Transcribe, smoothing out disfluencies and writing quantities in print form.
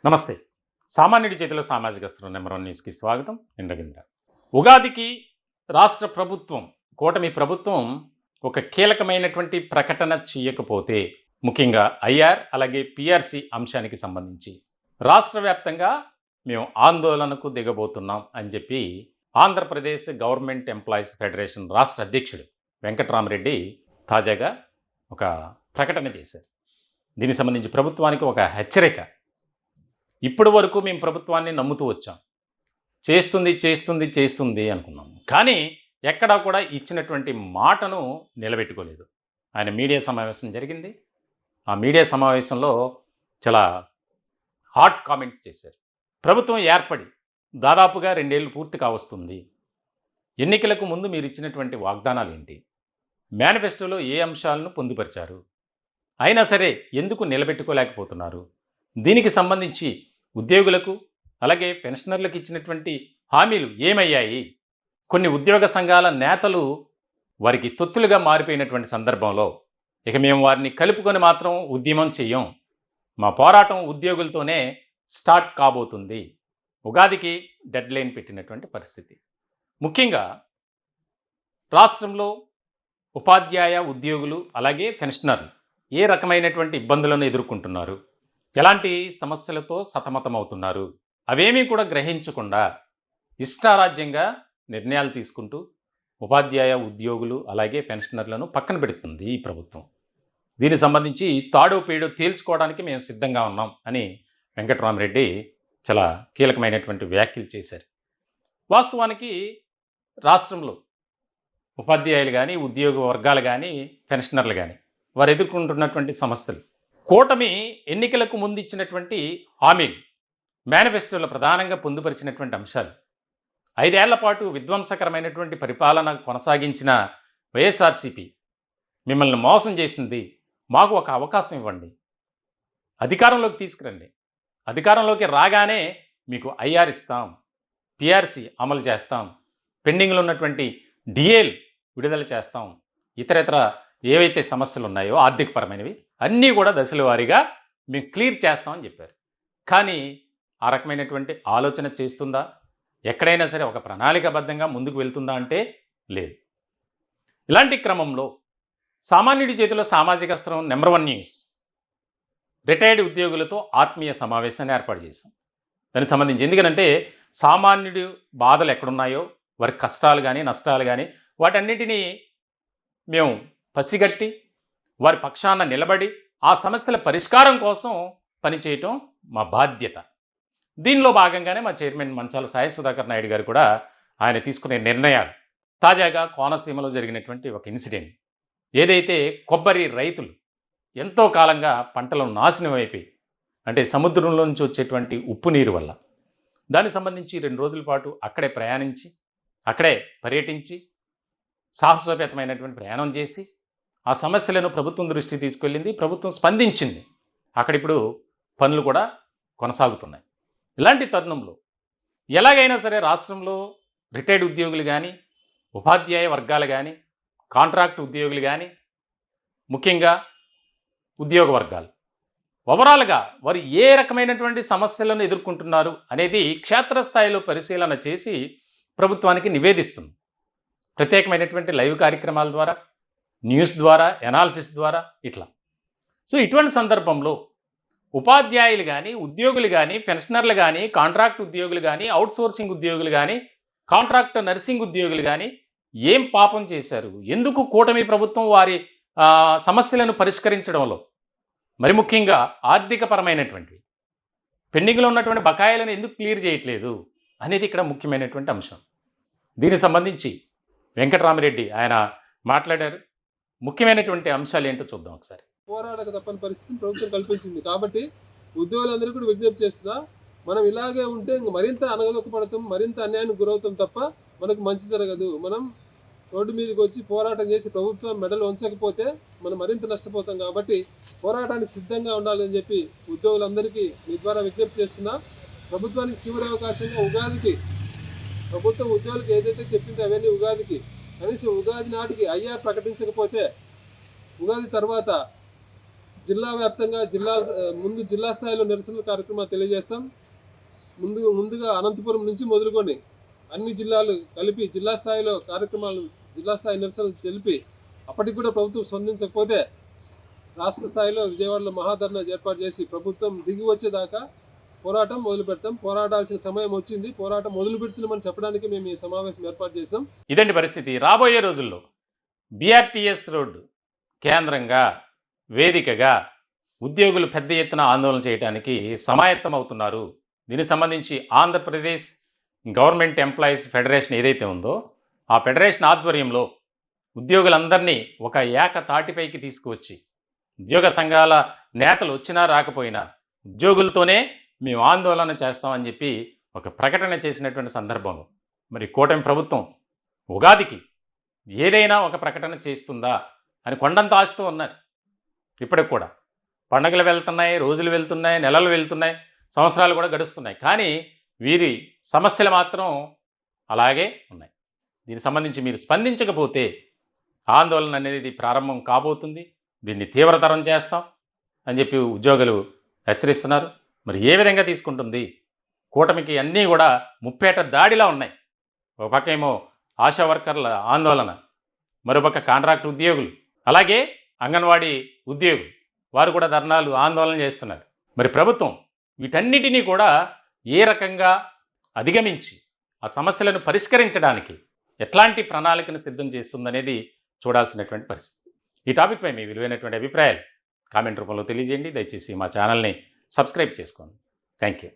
నమస్తే. సామాన్యుడి చేతిలో సామాజిక అస్త్రం నెంబర్ 1 న్యూస్‌కి స్వాగతం. నేను రవీంద్ర. ఉగాదికి రాష్ట్ర ప్రభుత్వం, కూటమి ప్రభుత్వం ఒక కీలకమైనటువంటి ప్రకటన చేయకపోతే, ముఖ్యంగా ఐఆర్ అలాగే పీఆర్సీ అంశానికి సంబంధించి రాష్ట్ర వ్యాప్తంగా మేము ఆందోళనకు దిగబోతున్నాం అని చెప్పి ఆంధ్రప్రదేశ్ గవర్నమెంట్ ఎంప్లాయీస్ ఫెడరేషన్ రాష్ట్ర అధ్యక్షుడు వెంకట్రామరెడ్డి తాజాగా ఒక ప్రకటన చేశారు. దీనికి సంబంధించి ప్రభుత్వానికి ఒక హెచ్చరిక. ఇప్పటి వరకు మేము ప్రభుత్వాన్ని నమ్ముతూ వచ్చాం, చేస్తుంది అనుకున్నాం. కానీ ఎక్కడా కూడా ఇచ్చినటువంటి మాటను నిలబెట్టుకోలేదు. ఆయన మీడియా సమావేశం జరిగింది. ఆ మీడియా సమావేశంలో చాలా హాట్ కామెంట్స్ చేశారు. ప్రభుత్వం ఏర్పడి దాదాపుగా 2 ఏళ్ళు పూర్తి కావస్తుంది. ఎన్నికలకు ముందు మీరు ఇచ్చినటువంటి వాగ్దానాలు ఏంటి? మేనిఫెస్టోలో ఏ అంశాలను పొందుపరిచారు? అయినా సరే ఎందుకు నిలబెట్టుకోలేకపోతున్నారు? దీనికి సంబంధించి ఉద్యోగులకు అలాగే పెన్షనర్లకు ఇచ్చినటువంటి హామీలు ఏమయ్యాయి? కొన్ని ఉద్యోగ సంఘాల నేతలు వారికి తొత్తులుగా మారిపోయినటువంటి సందర్భంలో ఇక మేము వారిని కలుపుకొని మాత్రం ఉద్యమం చెయ్యం, మా పోరాటం ఉద్యోగులతోనే స్టార్ట్ కాబోతుంది. ఉగాదికి డెడ్ లైన్ పెట్టినటువంటి పరిస్థితి. ముఖ్యంగా రాష్ట్రంలో ఉపాధ్యాయ ఉద్యోగులు అలాగే పెన్షనర్లు ఏ రకమైనటువంటి ఇబ్బందులను ఎదుర్కొంటున్నారు, ఎలాంటి సమస్యలతో సతమతమవుతున్నారు, అవేమీ కూడా గ్రహించకుండా ఇష్టారాజ్యంగా నిర్ణయాలు తీసుకుంటూ ఉపాధ్యాయ ఉద్యోగులు అలాగే పెన్షనర్లను పక్కన పెడుతుంది ఈ ప్రభుత్వం. దీనికి సంబంధించి తాడో పేడో తేల్చుకోవడానికి మేము సిద్ధంగా ఉన్నాం అని వెంకట్రామరెడ్డి చాలా కీలకమైనటువంటి వ్యాఖ్యలు చేశారు. వాస్తవానికి రాష్ట్రంలో ఉపాధ్యాయులు కానీ, ఉద్యోగ వర్గాలు కానీ, పెన్షనర్లు కానీ వారు ఎదుర్కొంటున్నటువంటి సమస్యలు, కూటమి ఎన్నికలకు ముందు ఇచ్చినటువంటి హామీలు, మేనిఫెస్టోలో ప్రధానంగా పొందుపరిచినటువంటి అంశాలు, 5 ఏళ్ల పాటు విధ్వంసకరమైనటువంటి పరిపాలన కొనసాగించిన వైఎస్ఆర్సీపీ మిమ్మల్ని మోసం చేసింది, మాకు ఒక అవకాశం ఇవ్వండి, అధికారంలోకి తీసుకురండి, అధికారంలోకి రాగానే మీకు ఐఆర్ ఇస్తాం, పీఆర్సీ అమలు చేస్తాం, పెండింగ్లో ఉన్నటువంటి డిఏలు విడుదల చేస్తాం, ఇతరేతర ఏవైతే సమస్యలు ఉన్నాయో ఆర్థికపరమైనవి అన్నీ కూడా దశల వారీగా మేము క్లియర్ చేస్తామని చెప్పారు. కానీ ఆ రకమైనటువంటి ఆలోచన చేస్తుందా? ఎక్కడైనా సరే ఒక ప్రణాళికాబద్ధంగా ముందుకు వెళ్తుందా అంటే లేదు. ఇలాంటి క్రమంలో సామాన్యుడి చేతిలో సామాజిక అస్త్రం నెంబర్ 1 న్యూస్ రిటైర్డ్ ఉద్యోగులతో ఆత్మీయ సమావేశాన్ని ఏర్పాటు చేశాం. దానికి సంబంధించి ఎందుకంటే సామాన్యుడి బాధలు ఎక్కడున్నాయో, వారి కష్టాలు కానీ నష్టాలు కానీ వాటన్నిటినీ మేము పసిగట్టి వారి పక్షాన నిలబడి ఆ సమస్యల పరిష్కారం కోసం పనిచేయటం మా బాధ్యత. దీనిలో భాగంగానే మా చైర్మన్ మంచాల సాయి సుధాకర్ నాయుడు గారు కూడా ఆయన తీసుకునే నిర్ణయాలు, తాజాగా కోనసీమలో జరిగినటువంటి ఒక ఇన్సిడెంట్, ఏదైతే కొబ్బరి రైతులు ఎంతో కాలంగా పంటలు నాశనం అయిపోయి, అంటే సముద్రంలో నుంచి వచ్చేటువంటి ఉప్పు నీరు వల్ల, దానికి సంబంధించి 2 రోజుల పాటు అక్కడే ప్రయాణించి, అక్కడే పర్యటించి, సాహసోపేతమైనటువంటి ప్రయాణం చేసి ఆ సమస్యలను ప్రభుత్వం దృష్టికి తీసుకెళ్ళింది. ప్రభుత్వం స్పందించింది. అక్కడ ఇప్పుడు పనులు కూడా కొనసాగుతున్నాయి. ఇలాంటి తరుణంలో ఎలాగైనా సరే రాష్ట్రంలో రిటైర్డ్ ఉద్యోగులు కానీ, ఉపాధ్యాయ వర్గాలు కానీ, కాంట్రాక్ట్ ఉద్యోగులు కానీ, ముఖ్యంగా ఉద్యోగ వర్గాలు ఓవరాల్గా వారు ఏ రకమైనటువంటి సమస్యలను ఎదుర్కొంటున్నారు అనేది క్షేత్రస్థాయిలో పరిశీలన చేసి ప్రభుత్వానికి నివేదిస్తుంది. ప్రత్యేకమైనటువంటి లైవ్ కార్యక్రమాల ద్వారా, న్యూస్ ద్వారా, ఎనాలిసిస్ ద్వారా ఇట్లా. సో ఇటువంటి సందర్భంలో ఉపాధ్యాయులు కానీ, ఉద్యోగులు కానీ, పెన్షనర్లు కానీ, కాంట్రాక్ట్ ఉద్యోగులు కానీ, అవుట్సోర్సింగ్ ఉద్యోగులు కానీ, కాంట్రాక్ట్ నర్సింగ్ ఉద్యోగులు కానీ ఏం పాపం చేశారు? ఎందుకు కూటమి ప్రభుత్వం వారి సమస్యలను పరిష్కరించడంలో, మరి ముఖ్యంగా ఆర్థికపరమైనటువంటివి పెండింగ్లో ఉన్నటువంటి బకాయిలను ఎందుకు క్లియర్ చేయట్లేదు అనేది ఇక్కడ ముఖ్యమైనటువంటి అంశం. దీనికి సంబంధించి వెంకట్రామరెడ్డి ఆయన మాట్లాడారు. ముఖ్యమైనటువంటి అంశాలు ఏంటో చూద్దాం ఒకసారి. పోరాడక తప్పని పరిస్థితిని ప్రభుత్వం కల్పించింది. కాబట్టి ఉద్యోగులందరూ కూడా విజ్ఞప్తి చేస్తున్నా, మనం ఇలాగే ఉంటే ఇంక మరింత అనగదొక్కపడతాం, మరింత అన్యాయానికి గురవుతాం తప్ప మనకు మంచి జరగదు. మనం రోడ్డు మీదకి వచ్చి పోరాటం చేసి ప్రభుత్వం మెడలు ఉంచకపోతే మనం మరింత నష్టపోతాం. కాబట్టి పోరాటానికి సిద్ధంగా ఉండాలని చెప్పి ఉద్యోగులందరికీ మీ ద్వారా విజ్ఞప్తి చేస్తున్నా. ప్రభుత్వానికి చివరి అవకాశంగా ఉగాదికి ప్రభుత్వం ఉద్యోగులకు ఏదైతే చెప్పిందో అవన్నీ ఉగాదికి, కనీసం ఉగాది నాటికి ఐఆర్ ప్రకటించకపోతే ఉగాది తర్వాత జిల్లా వ్యాప్తంగా ముందు జిల్లా స్థాయిలో నిరసన కార్యక్రమాలు తెలియజేస్తాం. ముందుగా అనంతపురం నుంచి మొదలుకొని అన్ని జిల్లాలు కలిపి జిల్లా స్థాయిలో కార్యక్రమాలు, జిల్లా స్థాయి నిరసనలు తెలిపి అప్పటికి కూడా ప్రభుత్వం స్పందించకపోతే రాష్ట్ర స్థాయిలో విజయవాడలో మహాధర్నా ఏర్పాటు చేసి ప్రభుత్వం దిగి వచ్చేదాకా పోరాటం మొదలు పెడతాం. పోరాడాల్సిన సమయం వచ్చింది, పోరాటం మొదలు పెడుతున్నామని చెప్పడానికి మేము ఈ సమావేశం ఏర్పాటు చేసినాం. ఇదండి పరిస్థితి. రాబోయే రోజుల్లో బీఆర్టీఎస్ రోడ్డు కేంద్రంగా, వేదికగా ఉద్యోగులు పెద్ద ఎత్తున ఆందోళన చేయడానికి సమాయత్తం అవుతున్నారు. దీనికి సంబంధించి ఆంధ్రప్రదేశ్ గవర్నమెంట్ ఎంప్లాయీస్ ఫెడరేషన్ ఏదైతే ఉందో ఆ ఫెడరేషన్ ఆధ్వర్యంలో ఉద్యోగులందరినీ ఒక ఏకతాటిపైకి తీసుకువచ్చి, ఉద్యోగ సంఘాల నేతలు వచ్చినా రాకపోయినా ఉద్యోగులతోనే మేము ఆందోళన చేస్తామని చెప్పి ఒక ప్రకటన చేసినటువంటి సందర్భంలో మరి కూటమి ప్రభుత్వం ఉగాదికి ఏదైనా ఒక ప్రకటన చేస్తుందా అని కొండంత ఆశతో ఉన్నారు. ఇప్పటికి కూడా పండుగలు వెళ్తున్నాయి, రోజులు వెళ్తున్నాయి, నెలలు వెళ్తున్నాయి, సంవత్సరాలు కూడా గడుస్తున్నాయి. కానీ వీరి సమస్యలు మాత్రం అలాగే ఉన్నాయి. దీనికి సంబంధించి మీరు స్పందించకపోతే ఆందోళన అనేది ప్రారంభం కాబోతుంది. దీన్ని తీవ్రతరం చేస్తాం అని చెప్పి ఉద్యోగులు హెచ్చరిస్తున్నారు. మరి ఏ విధంగా తీసుకుంటుంది కూటమికి? అన్నీ కూడా ముప్పేట దాడిలా ఉన్నాయి. ఒక పక్క ఏమో ఆశా వర్కర్ల ఆందోళన, మరోపక్క కాంట్రాక్ట్ ఉద్యోగులు, అలాగే అంగన్వాడీ ఉద్యోగులు వారు కూడా ధర్నాలు, ఆందోళన చేస్తున్నారు. మరి ప్రభుత్వం వీటన్నిటినీ కూడా ఏ రకంగా అధిగమించి ఆ సమస్యలను పరిష్కరించడానికి ఎట్లాంటి ప్రణాళికను సిద్ధం చేస్తుందనేది చూడాల్సినటువంటి పరిస్థితి. ఈ టాపిక్పై మీ విలువైనటువంటి అభిప్రాయాలు కామెంట్ రూపంలో తెలియజేయండి. దయచేసి మా ఛానల్ని సబ్స్క్రైబ్ చేసుకోండి. Thank you.